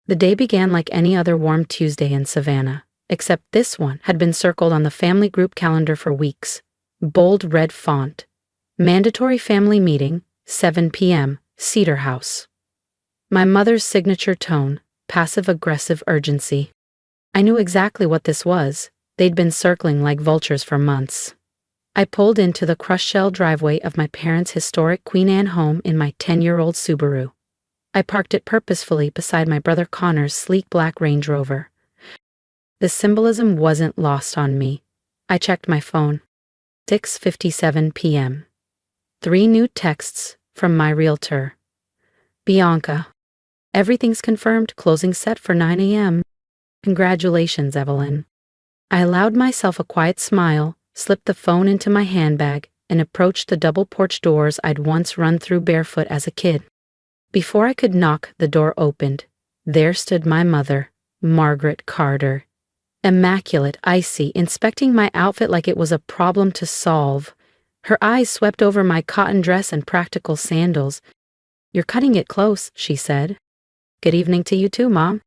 The day began like any other warm Tuesday in Savannah, except this one had been circled on the family group calendar for weeks. Bold red font. Mandatory family meeting, 7 p.m., Cedar House. My mother's signature tone, passive-aggressive urgency. I knew exactly what this was. They'd been circling like vultures for months. I pulled into the crushed-shell driveway of my parents' historic Queen Anne home in my 10-year-old Subaru. I parked it purposefully beside my brother Connor's sleek black Range Rover. The symbolism wasn't lost on me. I checked my phone. 6:57 p.m. 3 new texts from my Realtor. Bianca. Everything's confirmed, closing set for 9 a.m. Congratulations, Evelyn. I allowed myself a quiet smile, slipped the phone into my handbag, and approached the double porch doors I'd once run through barefoot as a kid. Before I could knock, the door opened. There stood my mother, Margaret Carter. Immaculate, icy, inspecting my outfit like it was a problem to solve. Her eyes swept over my cotton dress and practical sandals. "You're cutting it close," she said. "Good evening to you too, Mom."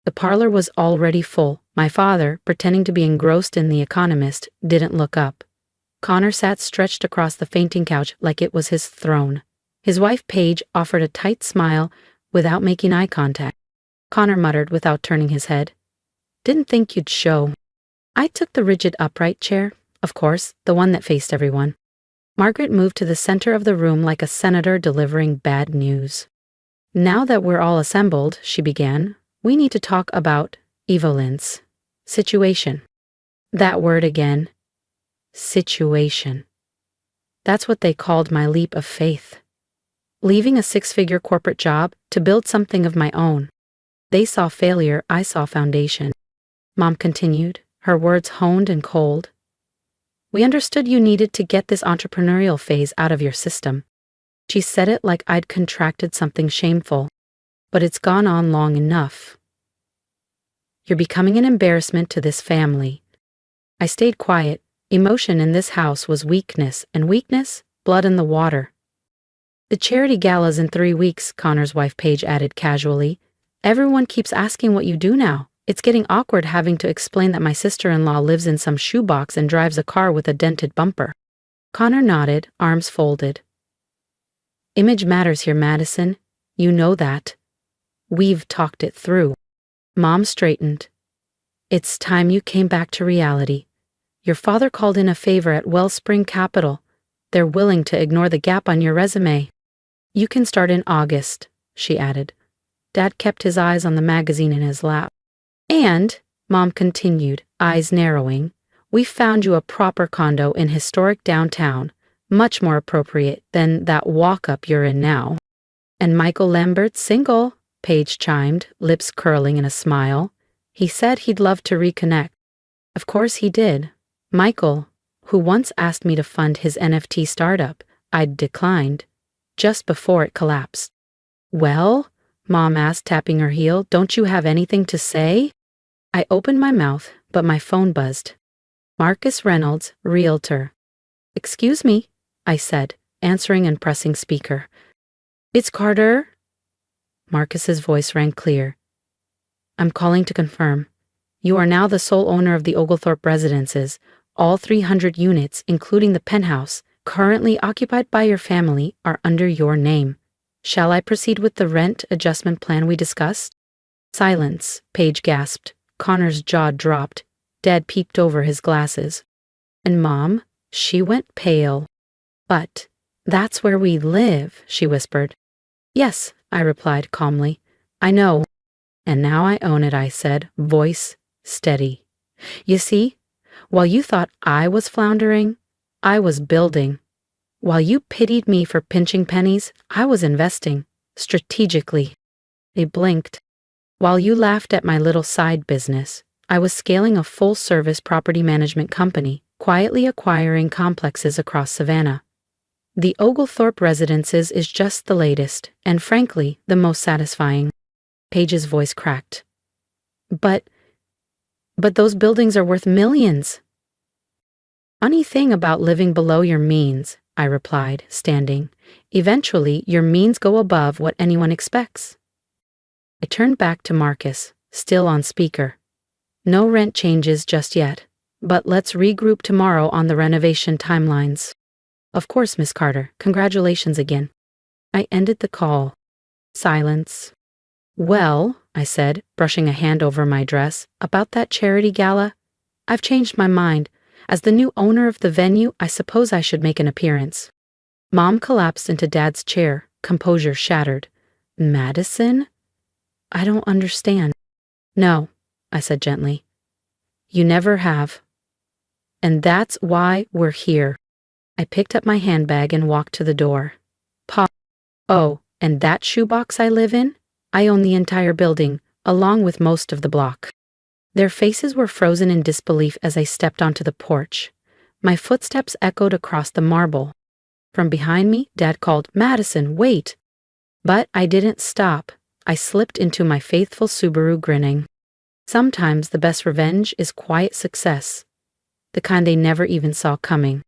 The parlor was already full. My father, pretending to be engrossed in The Economist, didn't look up. Connor sat stretched across the fainting couch like it was his throne. His wife, Paige, offered a tight smile without making eye contact. Connor muttered without turning his head, "Didn't think you'd show." I took the rigid upright chair, of course, the one that faced everyone. Margaret moved to the center of the room like a senator delivering bad news. "Now that we're all assembled," she began, "we need to talk about Evelyn's situation." That word again. Situation. That's what they called my leap of faith. Leaving a 6-figure corporate job to build something of my own. They saw failure, I saw foundation. Mom continued, her words honed and cold. "We understood you needed to get this entrepreneurial phase out of your system." She said it like I'd contracted something shameful. "But it's gone on long enough. You're becoming an embarrassment to this family." I stayed quiet. Emotion in this house was weakness, and weakness, blood in the water. "The charity gala's in 3 weeks," Connor's wife Paige added casually. "Everyone keeps asking what you do now. It's getting awkward having to explain that my sister-in-law lives in some shoebox and drives a car with a dented bumper." Connor nodded, arms folded. "Image matters here, Madison. You know that. We've talked it through." Mom straightened. "It's time you came back to reality. Your father called in a favor at Wellspring Capital. They're willing to ignore the gap on your resume. You can start in August," she added. Dad kept his eyes on the magazine in his lap. "And," Mom continued, eyes narrowing, "we found you a proper condo in historic downtown, much more appropriate than that walk-up you're in now." "And Michael Lambert's single," Paige chimed, lips curling in a smile. "He said he'd love to reconnect." Of course he did. Michael, who once asked me to fund his NFT startup, I'd declined, just before it collapsed. "Well?" Mom asked, tapping her heel, "don't you have anything to say?" I opened my mouth, but my phone buzzed. "Marcus Reynolds, Realtor." "Excuse me," I said, answering and pressing speaker. "It's Carter." Marcus's voice rang clear. "I'm calling to confirm. You are now the sole owner of the Oglethorpe residences. All 300 units, including the penthouse, currently occupied by your family, are under your name. Shall I proceed with the rent adjustment plan we discussed?" Silence, Paige gasped. Connor's jaw dropped. Dad peeked over his glasses. And Mom, she went pale. "But that's where we live," she whispered. "Yes," I replied calmly. "I know. And now I own it," I said, voice steady. "You see, while you thought I was floundering, I was building. While you pitied me for pinching pennies, I was investing, strategically." They blinked. "While you laughed at my little side business, I was scaling a full-service property management company, quietly acquiring complexes across Savannah. The Oglethorpe Residences is just the latest, and frankly, the most satisfying." Paige's voice cracked. But those buildings are worth millions." "Funny thing about living below your means," I replied, standing. "Eventually, your means go above what anyone expects." I turned back to Marcus, still on speaker. No rent changes just yet, but let's regroup tomorrow on the renovation timelines. Of course, Miss Carter, congratulations again. I ended the call. Silence. Well, I said, brushing a hand over my dress, about that charity gala? I've changed my mind. As the new owner of the venue, I suppose I should make an appearance. Mom collapsed into Dad's chair, composure shattered. Madison? I don't understand. No, I said gently. You never have. And that's why we're here. I picked up my handbag and walked to the door. Pa. Oh, and that shoebox I live in? I own the entire building, along with most of the block. Their faces were frozen in disbelief as I stepped onto the porch. My footsteps echoed across the marble. From behind me, Dad called, Madison, wait! But I didn't stop. I slipped into my faithful Subaru grinning. Sometimes the best revenge is quiet success, the kind they never even saw coming.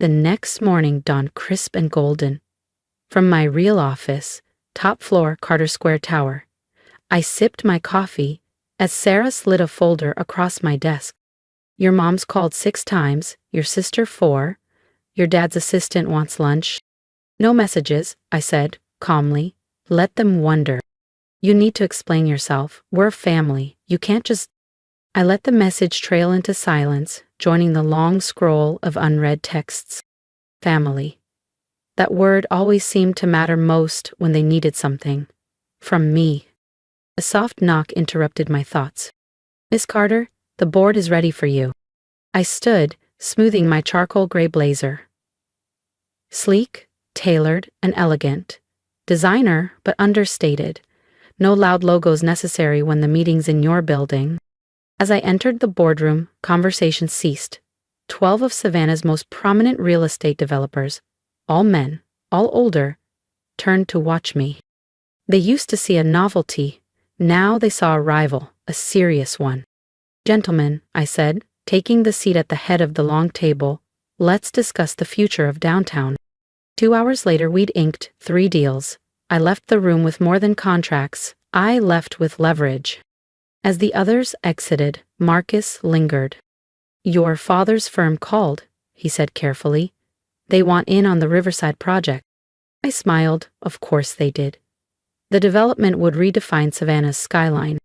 The next morning dawned crisp and golden. From my real office, top floor Carter Square Tower, I sipped my coffee as Sarah slid a folder across my desk. Your mom's called 6 times, your sister 4, your dad's assistant wants lunch. No messages, I said, calmly. Let them wonder. You need to explain yourself. We're a family. You can't just... I let the message trail into silence, joining the long scroll of unread texts. Family. That word always seemed to matter most when they needed something. From me. A soft knock interrupted my thoughts. Miss Carter, the board is ready for you. I stood, smoothing my charcoal gray blazer. Sleek, tailored, and elegant. Designer, but understated. No loud logos necessary when the meeting's in your building. As I entered the boardroom, conversation ceased. 12 of Savannah's most prominent real estate developers, all men, all older, turned to watch me. They used to see a novelty. Now they saw a rival, a serious one. Gentlemen, I said, taking the seat at the head of the long table, let's discuss the future of downtown. 2 hours later, we'd inked 3 deals. I left the room with more than contracts. I left with leverage. As the others exited, Marcus lingered. Your father's firm called, he said carefully. They want in on the Riverside project. I smiled. Of course they did. The development would redefine Savannah's skyline.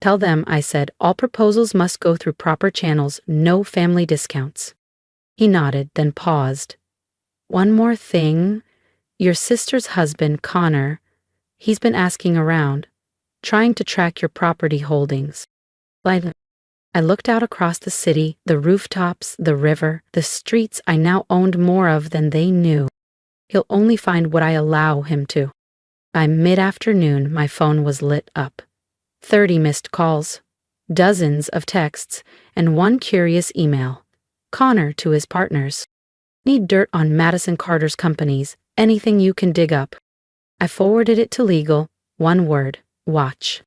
Tell them, I said, all proposals must go through proper channels, no family discounts. He nodded, then paused. One more thing. Your sister's husband, Connor, he's been asking around, trying to track your property holdings. I looked out across the city, the rooftops, the river, the streets I now owned more of than they knew. He'll only find what I allow him to. By mid-afternoon, my phone was lit up. 30 missed calls, dozens of texts, and 1 curious email. Connor to his partners. Need dirt on Madison Carter's companies, anything you can dig up. I forwarded it to legal, 1 word, watch.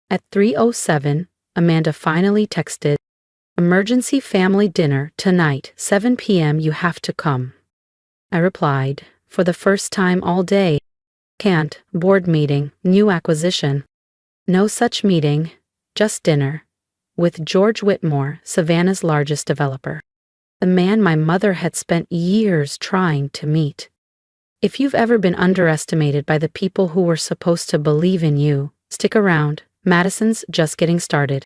At 3:07, Amanda finally texted, emergency family dinner tonight, 7 p.m. You have to come. I replied, for the first time all day. Can't, board meeting, new acquisition. No such meeting, just dinner. With George Whitmore, Savannah's largest developer. The man my mother had spent years trying to meet. If you've ever been underestimated by the people who were supposed to believe in you, stick around. Madison's just getting started.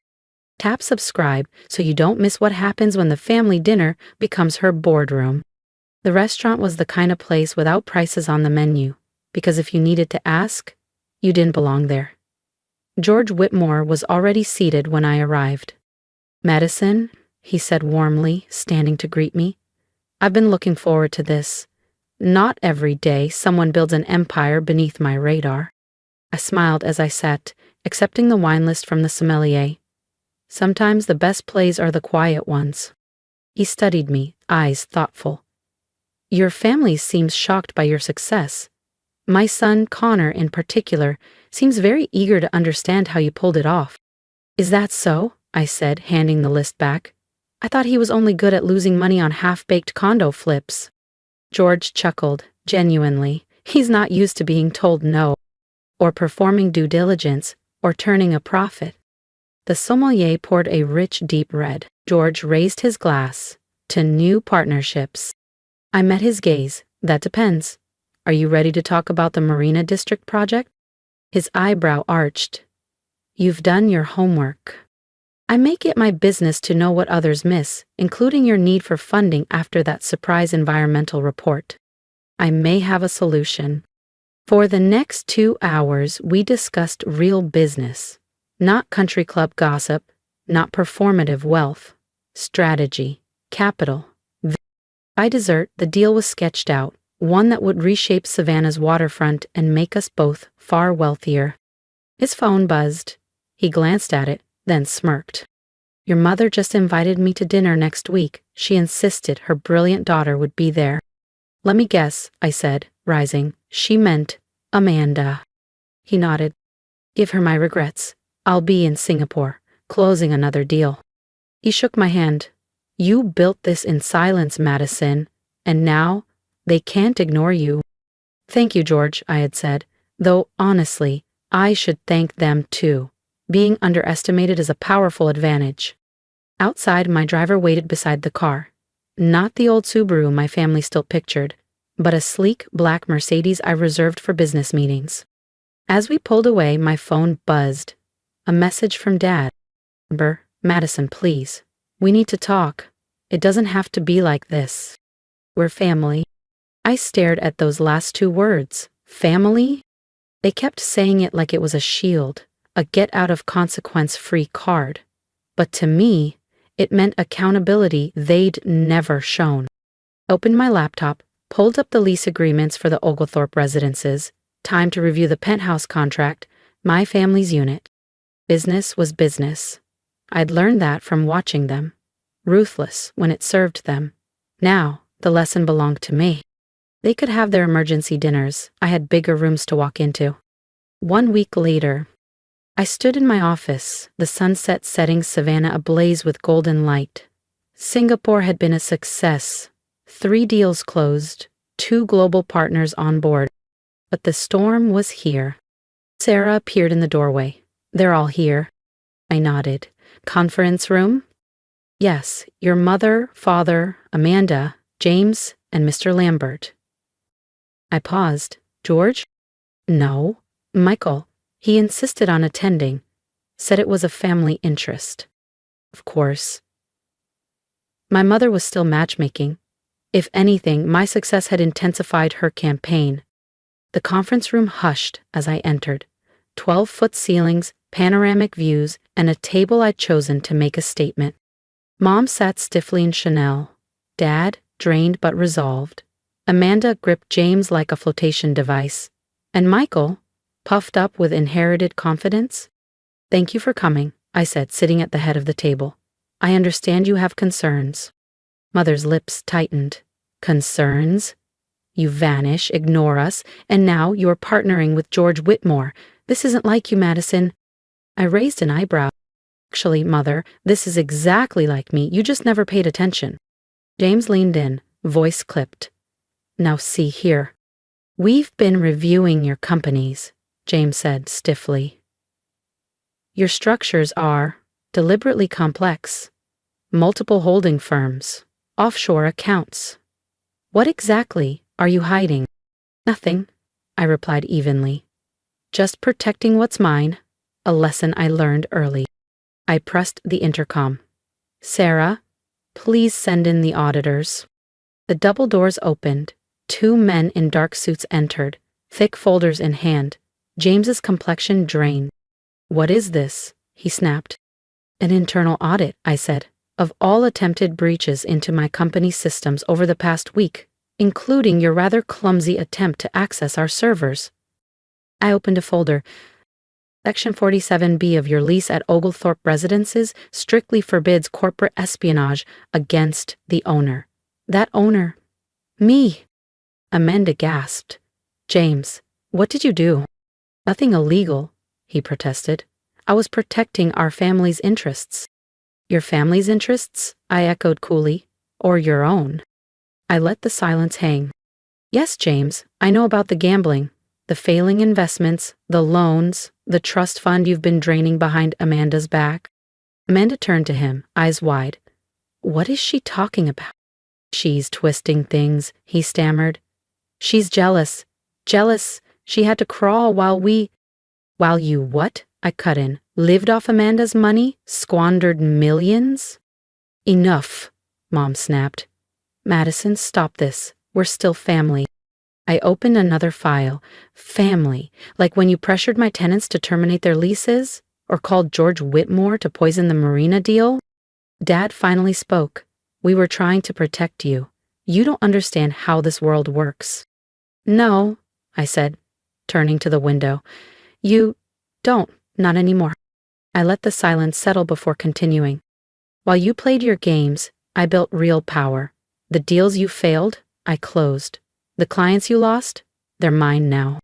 Tap subscribe so you don't miss what happens when the family dinner becomes her boardroom. The restaurant was the kind of place without prices on the menu, because if you needed to ask, you didn't belong there. George Whitmore was already seated when I arrived. Madison, he said warmly, standing to greet me. I've been looking forward to this. Not every day someone builds an empire beneath my radar. I smiled as I sat, accepting the wine list from the sommelier. Sometimes the best plays are the quiet ones. He studied me, eyes thoughtful. Your family seems shocked by your success. My son, Connor, in particular, seems very eager to understand how you pulled it off. Is that so? I said, handing the list back. I thought he was only good at losing money on half-baked condo flips. George chuckled, genuinely. He's not used to being told no, or performing due diligence, or turning a profit. The sommelier poured a rich, deep red. George raised his glass. To new partnerships. I met his gaze. That depends. Are you ready to talk about the Marina District project? His eyebrow arched. You've done your homework. I make it my business to know what others miss, including your need for funding after that surprise environmental report. I may have a solution. For the next 2 hours, we discussed real business. Not country club gossip, not performative wealth. Strategy, capital. By dessert, the deal was sketched out, one that would reshape Savannah's waterfront and make us both far wealthier. His phone buzzed. He glanced at it, then smirked. Your mother just invited me to dinner next week. She insisted her brilliant daughter would be there. Let me guess, I said, rising. She meant Amanda. He nodded. Give her my regrets. I'll be in Singapore, closing another deal. He shook my hand. You built this in silence, Madison, and now they can't ignore you. Thank you, George, I had said, though honestly, I should thank them too. Being underestimated is a powerful advantage. Outside, my driver waited beside the car. Not the old Subaru my family still pictured, but a sleek black Mercedes I reserved for business meetings. As we pulled away, my phone buzzed. A message from Dad. Madison, please. We need to talk. It doesn't have to be like this. We're family. I stared at those last 2 words. Family? They kept saying it like it was a shield, a get-out-of-consequence-free card. But to me, it meant accountability they'd never shown. Opened my laptop, pulled up the lease agreements for the Oglethorpe residences. Time to review the penthouse contract, my family's unit. Business was business. I'd learned that from watching them. Ruthless when it served them. Now, the lesson belonged to me. They could have their emergency dinners. I had bigger rooms to walk into. 1 week later, I stood in my office, the sunset setting Savannah ablaze with golden light. Singapore had been a success. 3 deals closed, 2 global partners on board. But the storm was here. Sarah appeared in the doorway. They're all here. I nodded. Conference room? Yes, your mother, father, Amanda, James, and Mr. Lambert. I paused. George? No. Michael. He insisted on attending. Said it was a family interest. Of course. My mother was still matchmaking. If anything, my success had intensified her campaign. The conference room hushed as I entered. 12-foot ceilings, panoramic views, and a table I'd chosen to make a statement. Mom sat stiffly in Chanel. Dad, drained but resolved. Amanda gripped James like a flotation device. And Michael, puffed up with inherited confidence. Thank you for coming, I said, sitting at the head of the table. I understand you have concerns. Mother's lips tightened. Concerns? You vanish, ignore us, and now you're partnering with George Whitmore. This isn't like you, Madison. I raised an eyebrow. Actually, Mother, this is exactly like me. You just never paid attention. James leaned in, voice clipped. Now see here. We've been reviewing your companies, James said stiffly. Your structures are deliberately complex. Multiple holding firms, offshore accounts. What exactly are you hiding? Nothing, I replied evenly. Just protecting what's mine, a lesson I learned early. I pressed the intercom. Sarah, please send in the auditors. The double doors opened. 2 men in dark suits entered, thick folders in hand. James's complexion drained. What is this? He snapped. An internal audit, I said, of all attempted breaches into my company's systems over the past week, including your rather clumsy attempt to access our servers. I opened a folder. Section 47B of your lease at Oglethorpe Residences strictly forbids corporate espionage against the owner. That owner? Me. Amanda gasped. James, what did you do? Nothing illegal, he protested. I was protecting our family's interests. Your family's interests? I echoed coolly. Or your own? I let the silence hang. Yes, James, I know about the gambling. The failing investments, the loans, the trust fund you've been draining behind Amanda's back. Amanda turned to him, eyes wide. What is she talking about? She's twisting things, he stammered. She's jealous. Jealous. She had to crawl While you what? I cut in. Lived off Amanda's money? Squandered millions? Enough, Mom snapped. Madison, stop this. We're still family. I opened another file. Family. Like when you pressured my tenants to terminate their leases? Or called George Whitmore to poison the marina deal? Dad finally spoke. We were trying to protect you. You don't understand how this world works. No, I said, turning to the window. You don't, not anymore. I let the silence settle before continuing. While you played your games, I built real power. The deals you failed, I closed. The clients you lost, they're mine now.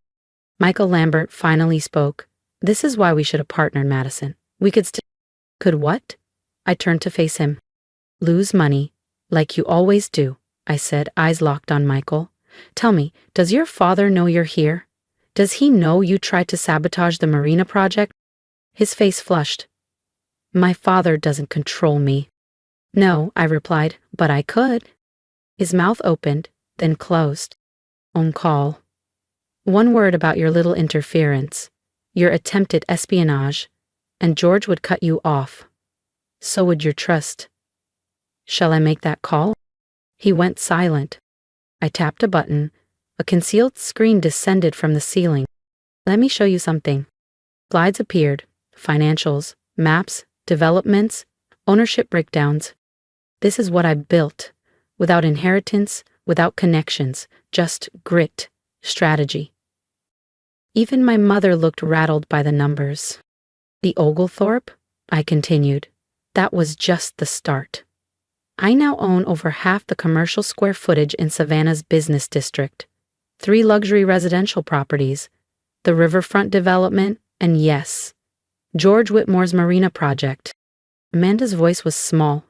Michael Lambert finally spoke. This is why we should have partnered, Madison. We could what? I turned to face him. Lose money, like you always do, I said, eyes locked on Michael. Tell me, does your father know you're here? Does he know you tried to sabotage the marina project? His face flushed. My father doesn't control me. No, I replied, but I could. His mouth opened, then closed. On call. One word about your little interference, your attempted espionage, and George would cut you off. So would your trust. Shall I make that call? He went silent. I tapped a button. A concealed screen descended from the ceiling. Let me show you something. Slides appeared. Financials, maps, developments, ownership breakdowns. This is what I built. Without inheritance, without connections, just grit, strategy. Even my mother looked rattled by the numbers. The Oglethorpe? I continued. That was just the start. I now own over half the commercial square footage in Savannah's business district. 3 luxury residential properties, the riverfront development, and yes, George Whitmore's marina project. Amanda's voice was small.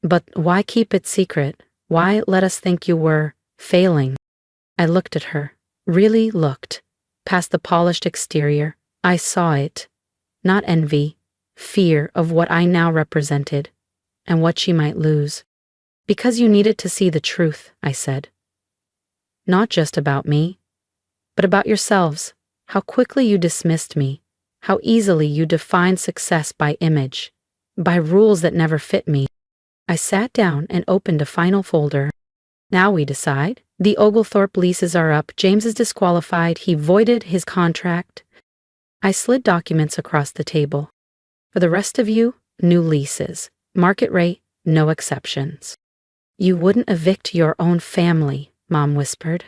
But why keep it secret? Why let us think you were failing? I looked at her, really looked. Past the polished exterior, I saw it. Not envy, fear of what I now represented, and what she might lose. Because you needed to see the truth, I said. Not just about me, but about yourselves, how quickly you dismissed me, how easily you defined success by image, by rules that never fit me. I sat down and opened a final folder. Now we decide. The Oglethorpe leases are up. James is disqualified. He voided his contract. I slid documents across the table. For the rest of you, new leases. Market rate, no exceptions. You wouldn't evict your own family, Mom whispered.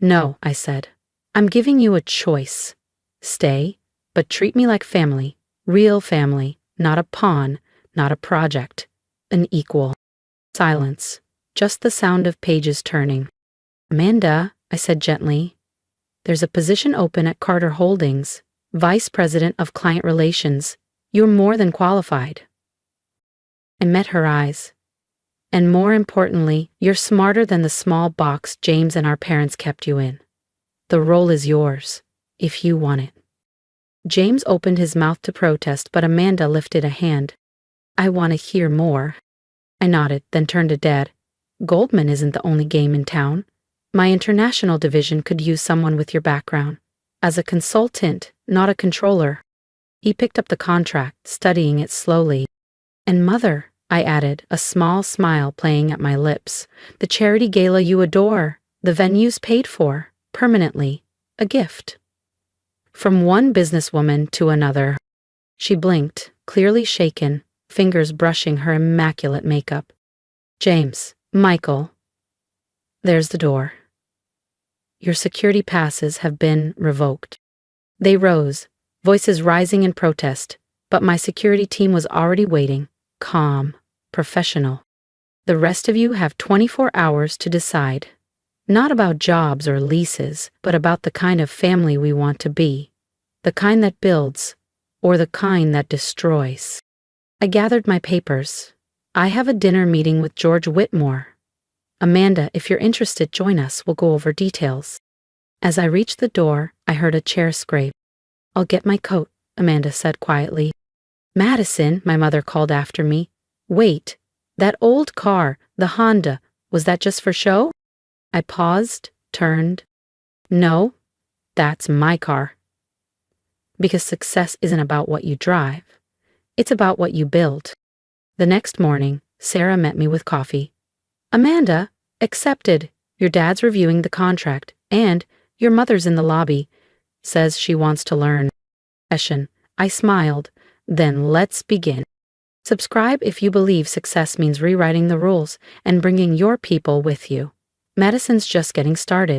No, I said. I'm giving you a choice. Stay, but treat me like family. Real family, not a pawn, not a project. An equal. Silence. Just the sound of pages turning. Amanda, I said gently, there's a position open at Carter Holdings, Vice President of Client Relations. You're more than qualified. I met her eyes. And more importantly, you're smarter than the small box James and our parents kept you in. The role is yours, if you want it. James opened his mouth to protest, but Amanda lifted a hand. I want to hear more. I nodded, then turned to Dad. Goldman isn't the only game in town. My international division could use someone with your background. As a consultant, not a controller. He picked up the contract, studying it slowly. And Mother, I added, a small smile playing at my lips. The charity gala you adore. The venue's paid for, permanently. A gift. From one businesswoman to another. She blinked, clearly shaken, fingers brushing her immaculate makeup. James, Michael. There's the door. Your security passes have been revoked. They rose, voices rising in protest, but my security team was already waiting, calm, professional. The rest of you have 24 hours to decide. Not about jobs or leases, but about the kind of family we want to be. The kind that builds, or the kind that destroys. I gathered my papers. I have a dinner meeting with George Whitmore. Amanda, if you're interested, join us. We'll go over details. As I reached the door, I heard a chair scrape. "I'll get my coat," Amanda said quietly. "Madison," my mother called after me. "Wait, that old car, the Honda, was that just for show?" I paused, turned. "No, that's my car." Because success isn't about what you drive. It's about what you build. The next morning, Sarah met me with coffee. "Amanda, accepted. Your dad's reviewing the contract, and your mother's in the lobby. Says she wants to learn." I smiled. "Then let's begin." Subscribe if you believe success means rewriting the rules and bringing your people with you. Madison's just getting started.